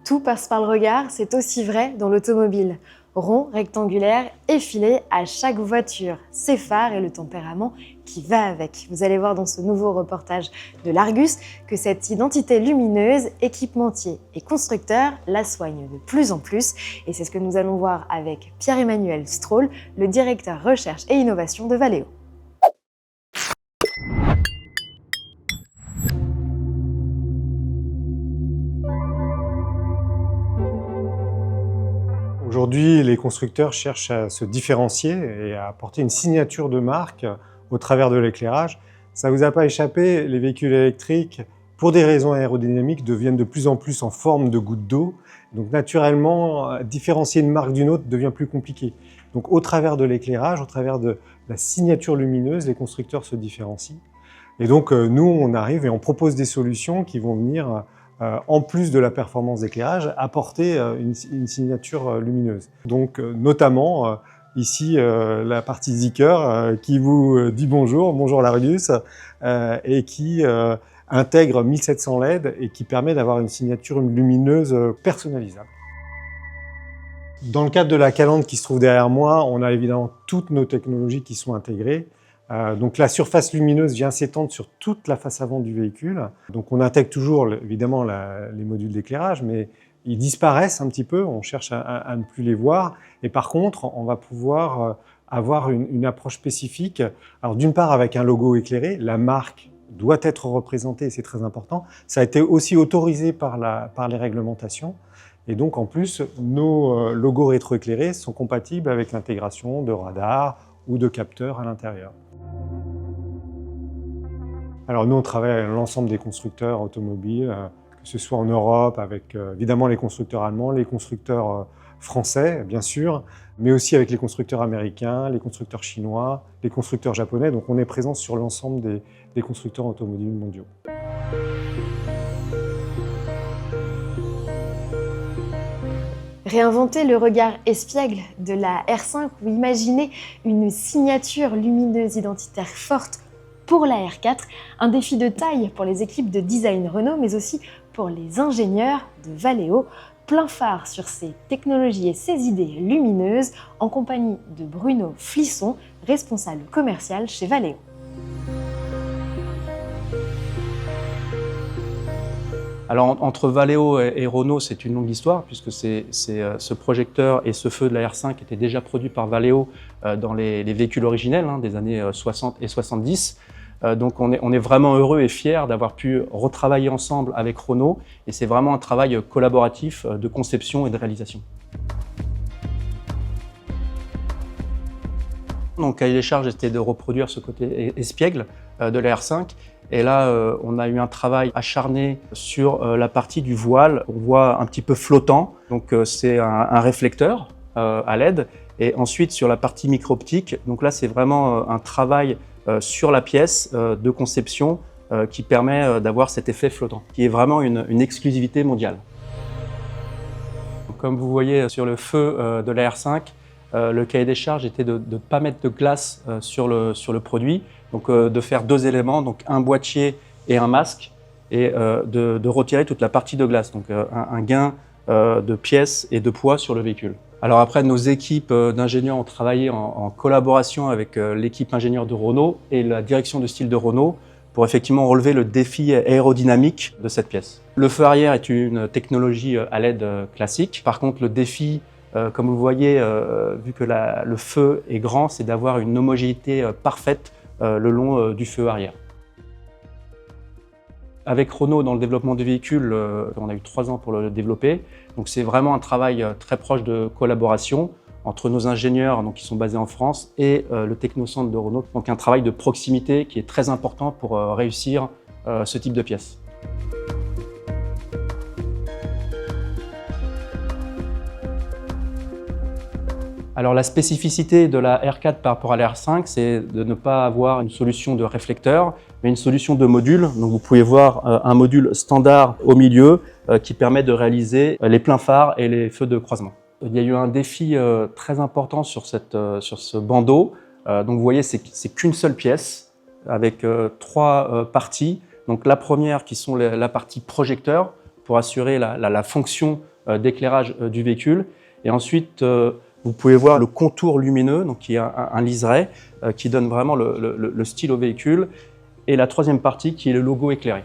Tout passe par le regard, c'est aussi vrai dans l'automobile. Rond, rectangulaire, effilé à chaque voiture, ses phares et le tempérament qui va avec. Vous allez voir dans ce nouveau reportage de l'Argus que cette identité lumineuse, équipementiers et constructeurs la soignent de plus en plus. Et c'est ce que nous allons voir avec Pierre-Emmanuel Stroll, le directeur recherche et innovation de Valeo. Aujourd'hui, les constructeurs cherchent à se différencier et à apporter une signature de marque au travers de l'éclairage. Ça ne vous a pas échappé, les véhicules électriques, pour des raisons aérodynamiques, deviennent de plus en plus en forme de gouttes d'eau. Donc naturellement, différencier une marque d'une autre devient plus compliqué. Donc au travers de l'éclairage, au travers de la signature lumineuse, les constructeurs se différencient. Et donc nous, on arrive et on propose des solutions qui vont venir en plus de la performance d'éclairage, apporter une signature lumineuse. Donc notamment ici la partie Zeekr qui vous dit bonjour l'Argus, et qui intègre 1700 LED et qui permet d'avoir une signature lumineuse personnalisable. Dans le cadre de la calandre qui se trouve derrière moi, on a évidemment toutes nos technologies qui sont intégrées. Donc la surface lumineuse vient s'étendre sur toute la face avant du véhicule. Donc on intègre toujours évidemment les modules d'éclairage, mais ils disparaissent un petit peu, on cherche à ne plus les voir. Et par contre, on va pouvoir avoir une approche spécifique. Alors d'une part avec un logo éclairé, la marque doit être représentée, c'est très important. Ça a été aussi autorisé par les réglementations. Et donc en plus, nos logos rétroéclairés sont compatibles avec l'intégration de radars ou de capteurs à l'intérieur. Alors nous, on travaille avec l'ensemble des constructeurs automobiles, que ce soit en Europe, avec évidemment les constructeurs allemands, les constructeurs français, bien sûr, mais aussi avec les constructeurs américains, les constructeurs chinois, les constructeurs japonais. Donc on est présent sur l'ensemble des constructeurs automobiles mondiaux. Réinventer le regard espiègle de la R5 ou imaginer une signature lumineuse identitaire forte pour la R4, un défi de taille pour les équipes de design Renault, mais aussi pour les ingénieurs de Valeo. Plein phare sur ces technologies et ces idées lumineuses en compagnie de Bruno Flisson, responsable commercial chez Valeo. Alors entre Valeo et Renault, c'est une longue histoire puisque ce projecteur et ce feu de la R5 étaient déjà produits par Valeo dans les véhicules originels des années 60 et 70. Donc on est vraiment heureux et fiers d'avoir pu retravailler ensemble avec Renault et c'est vraiment un travail collaboratif de conception et de réalisation. Donc cahier des charges était de reproduire ce côté espiègle de la R5. Et là, on a eu un travail acharné sur la partie du voile. On voit un petit peu flottant, donc c'est un réflecteur à LED. Et ensuite, sur la partie micro-optique, donc là, c'est vraiment un travail sur la pièce de conception qui permet d'avoir cet effet flottant, qui est vraiment une exclusivité mondiale. Comme vous voyez sur le feu de la R5, le cahier des charges était de ne pas mettre de glace sur le produit, donc de faire deux éléments, donc un boîtier et un masque, et de retirer toute la partie de glace, donc un gain de pièces et de poids sur le véhicule. Alors après, nos équipes d'ingénieurs ont travaillé en collaboration avec l'équipe ingénieure de Renault et la direction de style de Renault pour effectivement relever le défi aérodynamique de cette pièce. Le feu arrière est une technologie à LED classique. Par contre, le défi, comme vous le voyez, vu que le feu est grand, c'est d'avoir une homogénéité parfaite le long du feu arrière. Avec Renault, dans le développement du véhicule, on a eu 3 ans pour le développer. Donc c'est vraiment un travail très proche de collaboration entre nos ingénieurs qui sont basés en France et le technocentre de Renault. Donc un travail de proximité qui est très important pour réussir ce type de pièce. Alors la spécificité de la R4 par rapport à la R5, c'est de ne pas avoir une solution de réflecteur, mais une solution de module. Donc vous pouvez voir un module standard au milieu qui permet de réaliser les pleins phares et les feux de croisement. Il y a eu un défi très important sur ce bandeau. Donc vous voyez, c'est qu'une seule pièce avec 3 parties. Donc la première qui sont la partie projecteur pour assurer la fonction d'éclairage du véhicule. Et ensuite, vous pouvez voir le contour lumineux, donc qui est un liseré, qui donne vraiment le style au véhicule. Et la troisième partie qui est le logo éclairé.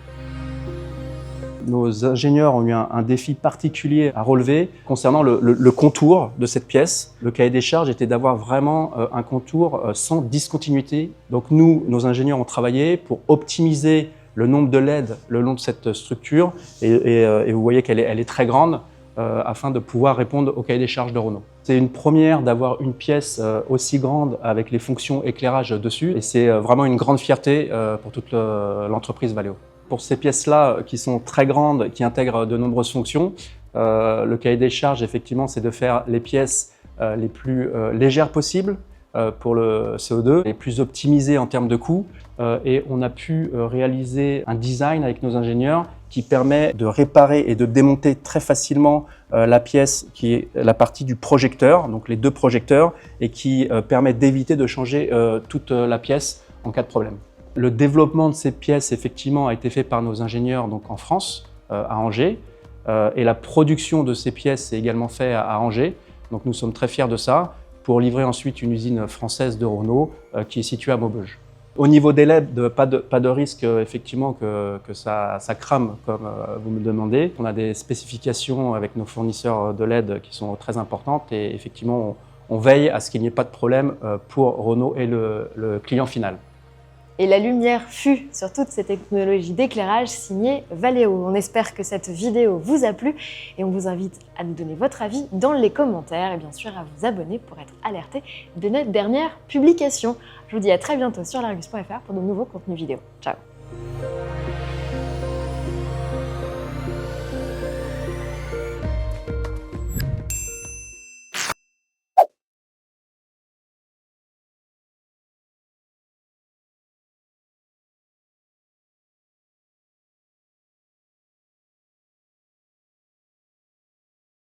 Nos ingénieurs ont eu un défi particulier à relever concernant le contour de cette pièce. Le cahier des charges était d'avoir vraiment un contour sans discontinuité. Donc nous, nos ingénieurs ont travaillé pour optimiser le nombre de LED le long de cette structure et vous voyez qu'elle est très grande afin de pouvoir répondre au cahier des charges de Renault. C'est une première d'avoir une pièce aussi grande avec les fonctions éclairage dessus et c'est vraiment une grande fierté pour toute l'entreprise Valeo. Pour ces pièces-là qui sont très grandes, qui intègrent de nombreuses fonctions, le cahier des charges, effectivement, c'est de faire les pièces les plus légères possibles pour le CO2, les plus optimisées en termes de coût. Et on a pu réaliser un design avec nos ingénieurs qui permet de réparer et de démonter très facilement la pièce qui est la partie du projecteur, donc les deux projecteurs, et qui permet d'éviter de changer toute la pièce en cas de problème. Le développement de ces pièces, effectivement, a été fait par nos ingénieurs donc en France, à Angers, et la production de ces pièces est également faite à Angers. Donc nous sommes très fiers de ça, pour livrer ensuite une usine française de Renault qui est située à Maubeuge. Au niveau des LED, pas de risque effectivement que ça crame comme vous me demandez. On a des spécifications avec nos fournisseurs de LED qui sont très importantes et effectivement on veille à ce qu'il n'y ait pas de problème pour Renault et le client final. Et la lumière fut sur toutes ces technologies d'éclairage signée Valeo. On espère que cette vidéo vous a plu et on vous invite à nous donner votre avis dans les commentaires et bien sûr à vous abonner pour être alerté de notre dernière publication. Je vous dis à très bientôt sur largus.fr pour de nouveaux contenus vidéo. Ciao!